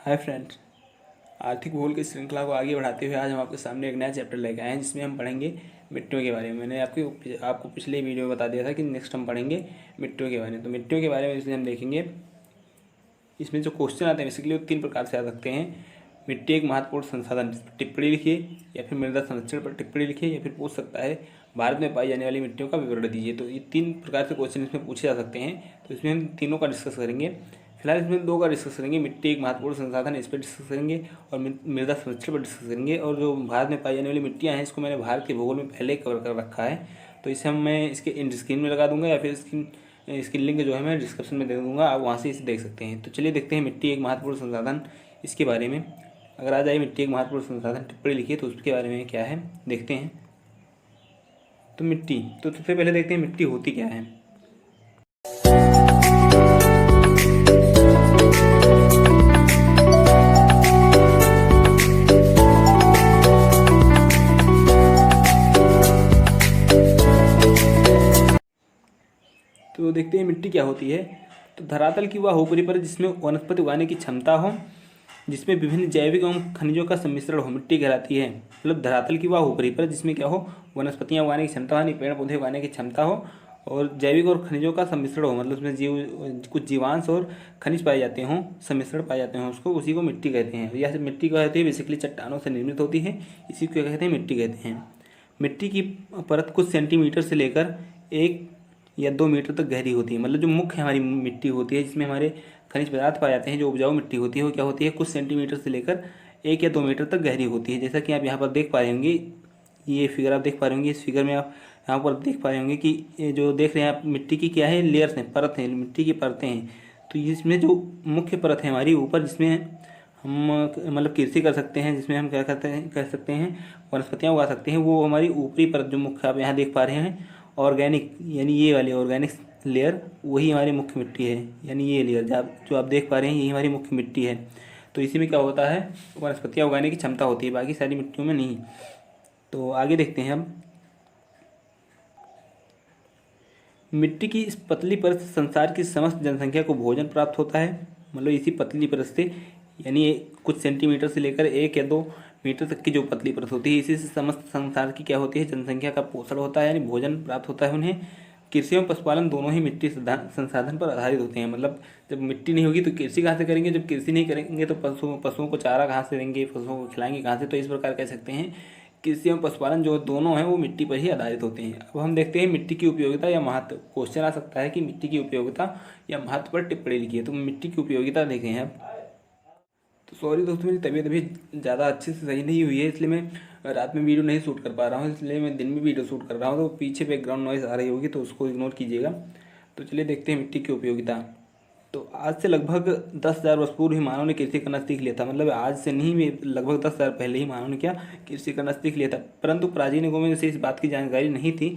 Hi friends, आर्थिक भूगोल की श्रृंखला को आगे बढ़ाते हुए आज हम आपके सामने एक नया चैप्टर लेकर आए हैं जिसमें हम पढ़ेंगे मिट्टियों के बारे में। मैंने आपको पिछले वीडियो में बता दिया था कि नेक्स्ट हम पढ़ेंगे मिट्टियों के बारे में। तो मिट्टियों के बारे में इसमें हम देखेंगे। इसमें जो क्वेश्चन आते हैं बेसिकली वो 3 प्रकार से आ सकते हैं। मिट्टी एक महत्वपूर्ण संसाधन, इस पर टिप्पणी लिखिए, या फिर मृदा संरक्षण पर टिप्पणी लिखिए, या फिर पूछ सकता है भारत में पाई जाने वाली मिट्टियों का विवरण दीजिए। तो ये 3 प्रकार से क्वेश्चन इसमें पूछे जा सकते हैं। तो इसमें हम तीनों का डिस्कस करेंगे। फिलहाल इसमें 2 का डिस्कस करेंगे। मिट्टी एक महत्वपूर्ण संसाधन, इस पर डिस्कस करेंगे, और मृदा संरक्षण पर डिस्कस करेंगे। और जो भारत में पाई जाने वाली मिट्टियाँ हैं इसको मैंने भारत के भूगोल में पहले ही कवर कर रखा है। तो इसे मैं इसके इंड स्क्रीन में लगा दूंगा, या फिर इसकी लिंक जो है मैं डिस्क्रिप्शन में दे दूंगा, आप वहाँ से इसे देख सकते हैं। तो चलिए देखते हैं मिट्टी एक महत्वपूर्ण संसाधन इसके बारे में। अगर आ जाए मिट्टी एक महत्वपूर्ण संसाधन टिप्पणी लिखिए तो उसके बारे में क्या है देखते हैं। तो मिट्टी, तो सबसे पहले देखते हैं मिट्टी होती क्या है। तो देखते हैं मिट्टी क्या होती है। तो धरातल की वह ऊपरी परत जिसमें वनस्पति उगाने की क्षमता हो, जिसमें विभिन्न जैविक एवं खनिजों का सम्मिश्रण हो, मिट्टी कहलाती है। मतलब धरातल की वह ऊपरी परत जिसमें क्या हो, वनस्पतियां उगाने की क्षमता हो, यानी पेड़ पौधे उगाने की क्षमता हो, और जैविक और खनिजों का सम्मिश्रण हो, मतलब उसमें कुछ जीवांश और खनिज पाए जाते हों, सम्मिश्रण पाए जाते हों, उसको उसी को मिट्टी कहते हैं। यह मिट्टी क्या होती है, बेसिकली चट्टानों से निर्मित होती है, इसी को कहते हैं मिट्टी कहते हैं। मिट्टी की परत कुछ सेंटीमीटर से लेकर 1 या 2 मीटर तक गहरी होती है। मतलब जो मुख्य हमारी मिट्टी होती है जिसमें हमारे खनिज पदार्थ पाए जाते हैं, जो उपजाऊ मिट्टी होती है, वो क्या होती है, कुछ सेंटीमीटर से लेकर 1 या 2 मीटर तक गहरी होती है। जैसा कि आप यहाँ पर देख पा रहे होंगे, ये फिगर आप देख पा रहे होंगे। इस फिगर में आप यहाँ पर देख पा रहे होंगे कि ये जो देख रहे हैं आप, मिट्टी की क्या है, लेयर्स हैं, परत हैं, मिट्टी की परतें हैं। तो इसमें जो मुख्य परत है हमारी ऊपर, जिसमें हम मतलब कृषि कर सकते हैं, जिसमें हम क्या करते हैं, कह सकते हैं वनस्पतियाँ उगा सकते हैं, वो हमारी ऊपरी परत जो मुख्य आप यहाँ देख पा रहे हैं, ऑर्गेनिक, यानी ये वाली ऑर्गेनिक लेयर, वही हमारी मुख्य मिट्टी है। यानी ये लेयर जो आप देख पा रहे हैं, यही हमारी मुख्य मिट्टी है। तो इसी में क्या होता है, वनस्पतियाँ उगाने की क्षमता होती है, बाकी सारी मिट्टियों में नहीं। तो आगे देखते हैं हम। मिट्टी की इस पतली परत से संसार की समस्त जनसंख्या को भोजन प्राप्त होता है। मतलब इसी पतली परत से, यानी कुछ सेंटीमीटर से लेकर 1 या 2 मीटर तक की जो पतली परत होती है, इसी से समस्त संसार की क्या होती है, जनसंख्या का पोषण होता है, यानी भोजन प्राप्त होता है उन्हें। कृषि एवं पशुपालन दोनों ही मिट्टी संसाधन पर आधारित होते हैं। मतलब जब मिट्टी नहीं होगी तो कृषि कहाँ से करेंगे, जब कृषि नहीं करेंगे तो पशुओं को चारा कहाँ से देंगे, पशुओं को खिलाएंगे कहाँ से। तो इस प्रकार कह सकते हैं कृषि एवं पशुपालन जो दोनों हैं वो मिट्टी पर ही आधारित होते हैं। अब हम देखते हैं मिट्टी की उपयोगिता या महत्व। क्वेश्चन आ सकता है कि मिट्टी की उपयोगिता या महत्व पर टिप्पणी लिखिए। तो मिट्टी की उपयोगिता देखें हैं। तो सॉरी दोस्तों, मेरी तबीयत अभी ज़्यादा अच्छे से सही नहीं हुई है, इसलिए मैं रात में वीडियो नहीं शूट कर पा रहा हूँ, इसलिए मैं दिन में वीडियो शूट कर रहा हूँ। तो पीछे बैकग्राउंड नॉइज़ आ रही होगी तो उसको इग्नोर कीजिएगा। तो चलिए देखते हैं मिट्टी की उपयोगिता। तो आज से लगभग 10,000 वर्ष पूर्व ही मानव ने कृषि करना सीख लिया था। मतलब आज से नहीं, में लगभग 10,000 पहले ही मानव ने क्या, कृषि करना सीख लिया था। परंतु प्राचीन युगों में से इस बात की जानकारी नहीं थी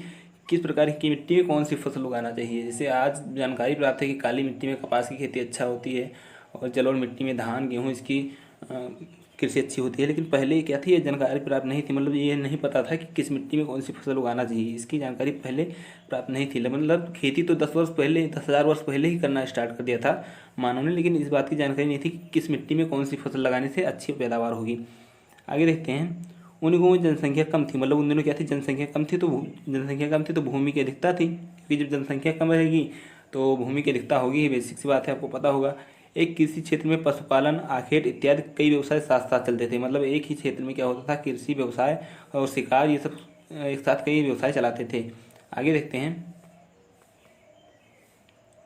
किस प्रकार की मिट्टी में कौन सी फसल उगाना चाहिए। जैसे आज जानकारी प्राप्त है कि काली मिट्टी में कपास की खेती अच्छा होती है, और जलोढ़ मिट्टी में धान गेहूँ इसकी कृषि अच्छी होती है। लेकिन पहले क्या थी, ये जानकारी प्राप्त नहीं थी। मतलब ये नहीं पता था कि किस मिट्टी में कौन सी फसल उगाना चाहिए, इसकी जानकारी पहले प्राप्त नहीं थी। मतलब खेती तो 10,000 वर्ष पहले ही करना स्टार्ट कर दिया था मानव ने, लेकिन इस बात की जानकारी नहीं थी कि किस मिट्टी में कौन सी फसल लगाने से अच्छी पैदावार होगी। आगे देखते हैं। उन युगों में जनसंख्या कम थी। मतलब उन दिनों क्या थी, जनसंख्या कम थी, तो भूमि की अधिकता थी, क्योंकि जब जनसंख्या कम रहेगी तो भूमि की अधिकता होगी ही, बेसिक सी बात है, आपको पता होगा। एक कृषि क्षेत्र में पशुपालन, आखेट इत्यादि कई व्यवसाय साथ साथ चलते थे। मतलब एक ही क्षेत्र में क्या होता था, कृषि व्यवसाय और शिकार, ये सब एक साथ कई व्यवसाय चलाते थे। आगे देखते हैं।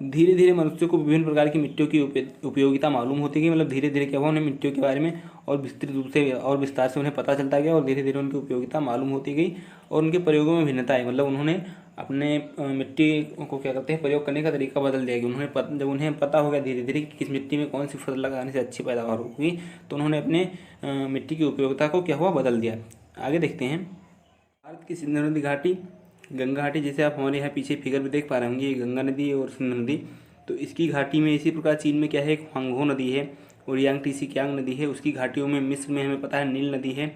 धीरे धीरे मनुष्य को विभिन्न प्रकार की मिट्टियों की उपयोगिता मालूम होती गई। मतलब धीरे धीरे क्या हुआ, उन्हें मिट्टियों के बारे में और विस्तृत रूप से और विस्तार से उन्हें पता चलता गया, और धीरे धीरे उनकी उपयोगिता मालूम होती गई, और उनके प्रयोगों में भिन्नता आई। मतलब उन्होंने अपने मिट्टी को क्या करते हैं, प्रयोग करने का तरीका बदल दिया कि जब उन्हें पता हो गया धीरे धीरे कि किस मिट्टी में कौन सी फसल लगाने से अच्छी पैदावार होगी, तो उन्होंने अपने मिट्टी की उपयोगिता को क्या हुआ, बदल दिया। आगे देखते हैं। भारत की सिंधु नदी घाटी, गंगा घाटी, जैसे आप हमारे यहाँ पीछे फिगर में देख पा रहे होंगे, ये गंगा नदी और सिंधु नदी। तो इसकी घाटी में इसी प्रकार चीन में क्या है, एक ह्वांगहो नदी है, और यांगटीसी कियांग नदी है। उसकी घाटियों में मिस्र में हमें पता है नील नदी है,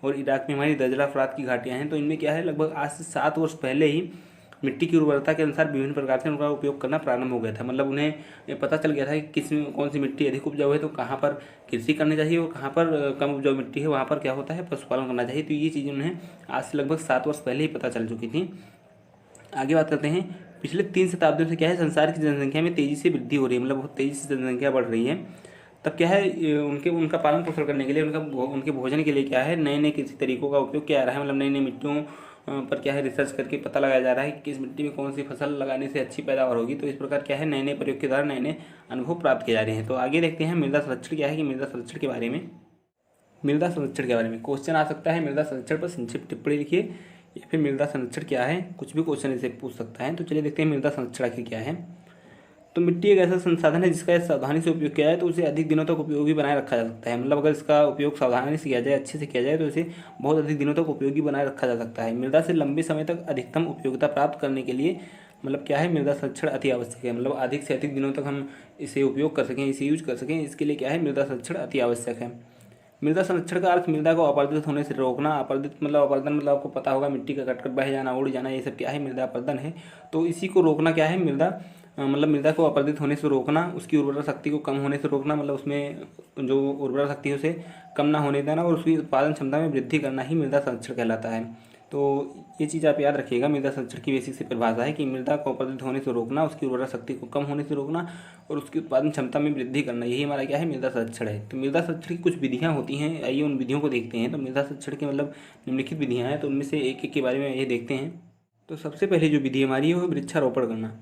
और इराक में हमारी दजला फरात की घाटियाँ हैं। तो इनमें क्या है, लगभग आज से 7 वर्ष पहले ही मिट्टी की उर्वरता के अनुसार विभिन्न प्रकार से उनका उपयोग करना प्रारंभ हो गया था। मतलब उन्हें ये पता चल गया था कि किस में कौन सी मिट्टी अधिक उपजाऊ है, तो कहाँ पर कृषि करनी चाहिए और कहाँ पर कम उपजाऊ मिट्टी है वहाँ पर क्या होता है पशुपालन करना चाहिए। तो ये चीज़ें उन्हें आज से लगभग 7 वर्ष पहले ही पता चल चुकी थी। आगे बात करते हैं, पिछले 3 शताब्दियों से क्या है संसार की जनसंख्या में तेज़ी से वृद्धि हो रही है, मतलब बहुत तेज़ी से जनसंख्या बढ़ रही है। तब क्या है उनका पालन पोषण करने के लिए उनके भोजन के लिए क्या है नए नए किसी तरीकों का उपयोग किया जा रहा है। मतलब नई नई मिट्टियों पर क्या है रिसर्च करके पता लगाया जा रहा है कि किस मिट्टी में कौन सी फसल लगाने से अच्छी पैदावार होगी। तो इस प्रकार क्या है नए नए प्रयोग के द्वारा नए नए अनुभव प्राप्त किए जा रहे हैं। तो आगे देखते हैं मृदा संरक्षण क्या है कि मृदा संरक्षण के बारे में क्वेश्चन आ सकता है मृदा संरक्षण पर संक्षिप्त टिप्पणी लिखिए या फिर मृदा संरक्षण क्या है, कुछ भी क्वेश्चन इसे पूछ सकता है। तो चलिए देखते हैं मृदा संरक्षण आखिर क्या है। तो मिट्टी एक ऐसा संसाधन है जिसका सावधानी से उपयोग किया जाए तो उसे अधिक दिनों तक उपयोगी बनाए रखा जा सकता है। मतलब अगर इसका उपयोग सावधानी से किया जाए, अच्छे से किया जाए तो इसे बहुत अधिक दिनों तक उपयोगी बनाए रखा जा सकता है। मृदा से लंबे समय तक अधिकतम उपयोगिता प्राप्त करने के लिए मतलब क्या है मृदा संरक्षण अति आवश्यक है। मतलब अधिक से अधिक दिनों तक हम इसे उपयोग कर सकें, इसे यूज कर सकें, इसके लिए क्या है मृदा संरक्षण अति आवश्यक है। मृदा संरक्षण का अर्थ मृदा को अपरदित होने से रोकना। अपरदित मतलब अपरदन मतलब आपको पता होगा मिट्टी का कटकर बह जाना, उड़ जाना, ये सब क्या है मृदा अपरदन है। तो इसी को रोकना क्या है मतलब मृदा को अपरदित होने से रोकना, उसकी उर्वरा शक्ति को कम होने से रोकना, मतलब उसमें जो उर्वरा शक्ति है उसे कम ना होने देना और उसकी उत्पादन क्षमता में वृद्धि करना ही मृदा संरक्षण कहलाता है। तो ये चीज़ आप याद रखिएगा। मृदा संरक्षण की बेसिक से परिभाषा है कि मृदा को अपरदित होने से रोकना, उसकी उर्वरा शक्ति को कम होने से रोकना और उसकी उत्पादन क्षमता में वृद्धि करना, यही हमारा क्या है मृदा संरक्षण है। तो मृदा संरक्षण की कुछ विधियाँ होती हैं, आइए उन विधियों को देखते हैं। तो मृदा संरक्षण की मतलब निम्नलिखित विधियाँ हैं, तो उनमें से एक एक के बारे में ये देखते हैं। तो सबसे पहले जो विधि हमारी है वो वृक्षारोपण करना।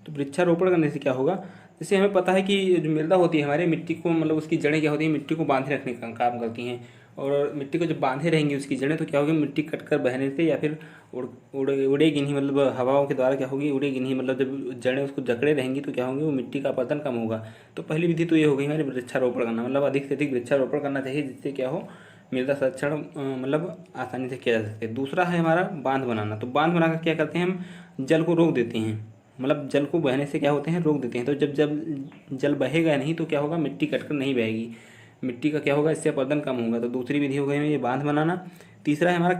तो वृक्षारोपण करने से क्या होगा, जैसे हमें पता है कि जो मृदा होती है हमारे मिट्टी को मतलब उसकी जड़ें क्या होती हैं मिट्टी को बांधे रखने का काम करती हैं। और मिट्टी को जब बांधे रहेंगी उसकी जड़ें तो क्या होगी मिट्टी कटकर बहने से या फिर उड़ेगी नहीं, मतलब हवाओं के द्वारा क्या होगी उड़ेगी नहीं। मतलब जब जड़ें उसको जकड़े रहेंगी तो क्या होंगे वो मिट्टी का अपरदन कम होगा। तो पहली विधि तो ये हो गई हमारे वृक्षारोपण करना, मतलब अधिक से अधिक वृक्षारोपण करना चाहिए जिससे क्या हो मृदा संरक्षण मतलब आसानी से किया जा सके। दूसरा है हमारा बांध बनाना। तो बांध बनाकर क्या करते हैं हम जल को रोक देते हैं, मतलब जल को बहने से क्या होते हैं रोक देते हैं। तो जब जब जल बहेगा नहीं तो क्या होगा मिट्टी कटकर नहीं बहेगी, मिट्टी का क्या होगा इससे अपरदन कम होगा। तो दूसरी विधि हो गई है ये बांध बनाना। तीसरा है हमारा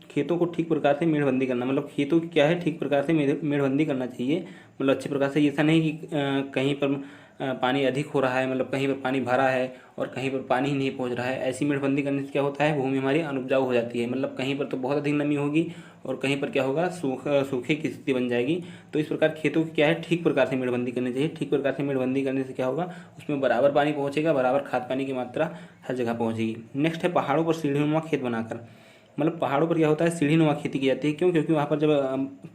खेतों को ठीक प्रकार से मेड़बंदी करना। मतलब खेतों की क्या है ठीक प्रकार से मेड़बंदी करना चाहिए, मतलब अच्छे प्रकार से। ऐसा नहीं कि कहीं पर पानी अधिक हो रहा है, मतलब कहीं पर पानी भरा है और कहीं पर पानी ही नहीं पहुंच रहा है। ऐसी मेड़बंदी करने से क्या होता है भूमि हमारी अनुपजाऊ हो जाती है। मतलब कहीं पर तो बहुत अधिक नमी होगी और कहीं पर क्या होगा सूखे की स्थिति बन जाएगी। तो इस प्रकार खेतों की क्या है ठीक प्रकार से मेड़बंदी करनी चाहिए। ठीक प्रकार से मेड़बंदी करने से क्या होगा उसमें बराबर पानी पहुंचेगा, बराबर खाद पानी की मात्रा हर जगह पहुंचेगी। नेक्स्ट है पहाड़ों पर सीढ़ीनुमा खेत बनाकर। मतलब पहाड़ों पर क्या होता है सीढ़ीनुमा खेती की जाती है। क्यों? क्योंकि वहाँ पर जब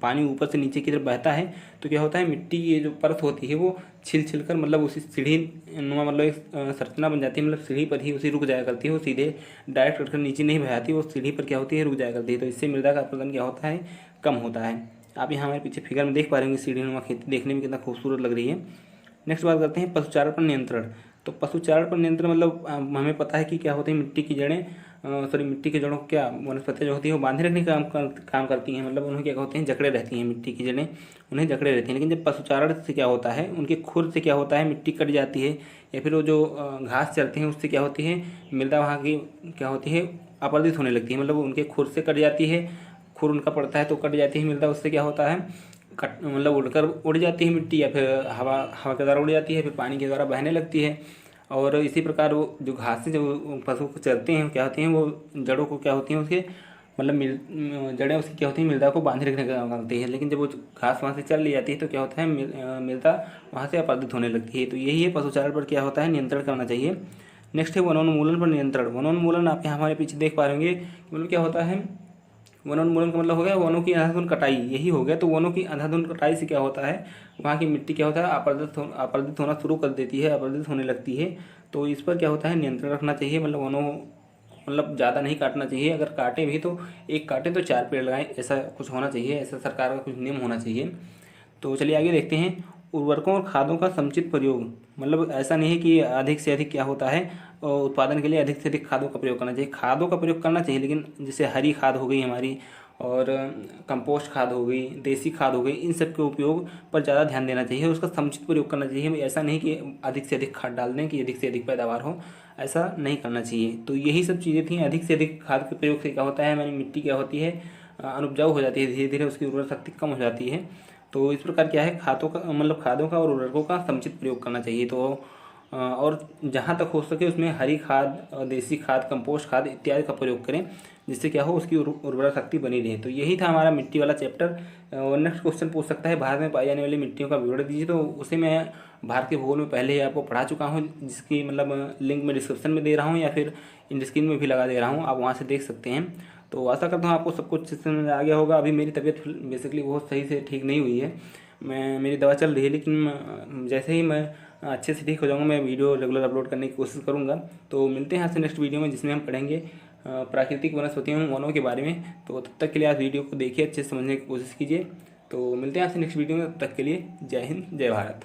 पानी ऊपर से नीचे की तरफ बहता है तो क्या होता है मिट्टी की जो परत होती है वो छिल कर मतलब उसी सीढ़ी नुमा मतलब एक संरचना बन जाती है। मतलब सीढ़ी पर ही उसी रुक जाया करती है, वो सीधे डायरेक्ट कटकर नीचे नहीं बहाती, वो सीढ़ी पर क्या होती है रुक जाया करती है। तो इससे मृदा का अपरदन क्या होता है कम होता है। आप यहाँ हमारे पीछे फिगर में देख पा रहे होंगे सीढ़ीनुमा खेती देखने में कितना खूबसूरत लग रही है। नेक्स्ट बात करते हैं पशुचारण पर नियंत्रण। तो पशुचारण पर नियंत्रण मतलब हमें पता है कि क्या होती है मिट्टी की जड़ें मिट्टी की जड़ों को क्या वनस्पतियाँ जो होती हैं वो बांधे रखने का काम करती हैं। मतलब उन्हें क्या होते हैं जकड़े रहती हैं, मिट्टी की जड़ें उन्हें जकड़े रहती हैं। लेकिन जब पशुचारण से क्या होता है उनके खुर से क्या होता है मिट्टी कट जाती है या फिर वो जो घास चरते हैं उससे क्या होती है मृदा वहाँ की क्या होती है अपरदित होने लगती है। मतलब उनके खुर से कट जाती है, खुर उनका पड़ता है तो कट जाती है मृदा, उससे क्या होता है कट मतलब उड़ जाती है मिट्टी या फिर हवा के द्वारा उड़ जाती है, फिर पानी के द्वारा बहने लगती है। और इसी प्रकार वो जो घासें जो पशु को चरते हैं क्या होती हैं वो जड़ों को क्या होती हैं उसके मतलब जड़ें उसकी क्या होती हैं मृदा को बांधे रखने का काम करती है। लेकिन जब वो घास वहाँ से चल ली जाती है तो क्या होता है मृदा वहाँ से अपरदित होने लगती है। तो यही है पशुचारण पर क्या होता है नियंत्रण करना चाहिए। नेक्स्ट है वनोन्मूलन पर नियंत्रण। वनोन्मूलन आप यहाँ हमारे पीछे देख पा रहे होंगे मतलब क्या होता है वनोन्मूलन का मतलब हो गया वनों की अंधाधुंध कटाई, यही हो गया। तो वनों की अंधाधुंध कटाई से क्या होता है वहाँ की मिट्टी क्या होता है अपरदित होना शुरू कर देती है, अपरदित होने लगती है। तो इस पर क्या होता है नियंत्रण रखना चाहिए। मतलब वनों मतलब ज़्यादा नहीं काटना चाहिए, अगर काटे भी तो एक काटे तो 4 पेड़ लगाएं, ऐसा कुछ होना चाहिए, ऐसा सरकार का कुछ नियम होना चाहिए। तो चलिए आगे देखते हैं उर्वरकों और खादों का समुचित प्रयोग। मतलब ऐसा नहीं है कि अधिक से अधिक क्या होता है उत्पादन के लिए अधिक से अधिक खादों का प्रयोग करना चाहिए। खादों का प्रयोग करना चाहिए लेकिन जैसे हरी खाद हो गई हमारी और कंपोस्ट खाद हो गई, देसी खाद हो गई, इन सब के उपयोग पर ज़्यादा ध्यान देना चाहिए, उसका समुचित प्रयोग करना चाहिए। ऐसा नहीं कि अधिक से अधिक खाद डाल दें कि अधिक से अधिक पैदावार हो, ऐसा नहीं करना चाहिए। तो यही सब चीज़ें थी। अधिक से अधिक खाद के प्रयोग से क्या होता है हमारी मिट्टी क्या होती है अनुपजाऊ हो जाती है, धीरे धीरे उसकी उर्वरक शक्ति कम हो जाती है। तो इस प्रकार क्या है, खादों का और उर्वरकों का समुचित प्रयोग करना चाहिए। तो और जहाँ तक हो सके उसमें हरी खाद, देसी खाद, कंपोस्ट खाद इत्यादि का प्रयोग करें, जिससे क्या हो उसकी उर्वरक शक्ति बनी रहे। तो यही था हमारा मिट्टी वाला चैप्टर। और नेक्स्ट क्वेश्चन पूछ सकता है भारत में पाई जाने वाली मिट्टियों का विवरण दीजिए। तो उसे मैं भारत के भूगोल में पहले ही आपको पढ़ा चुका हूँ, जिसकी लिंक मैं डिस्क्रिप्शन में दे रहा हूँ या फिर इन स्क्रीन में भी लगा दे रहा हूँ, आप वहाँ से देख सकते हैं। तो आशा करता हूँ आपको सब कुछ समझ आ गया होगा। अभी मेरी तबीयत बेसिकली बहुत सही से ठीक नहीं हुई है, मेरी दवा चल रही है, लेकिन जैसे ही मैं अच्छे से ठीक हो जाऊँगा मैं वीडियो रेगुलर अपलोड करने की कोशिश करूँगा। तो मिलते हैं आपसे नेक्स्ट वीडियो में, जिसमें हम पढ़ेंगे प्राकृतिक वनस्पतियों वनों के बारे में। तो तब तक के लिए आप वीडियो को देखिए, अच्छे से समझने की कोशिश कीजिए। तो मिलते हैं आपसे नेक्स्ट वीडियो में, तब तक के लिए जय हिंद, जय भारत।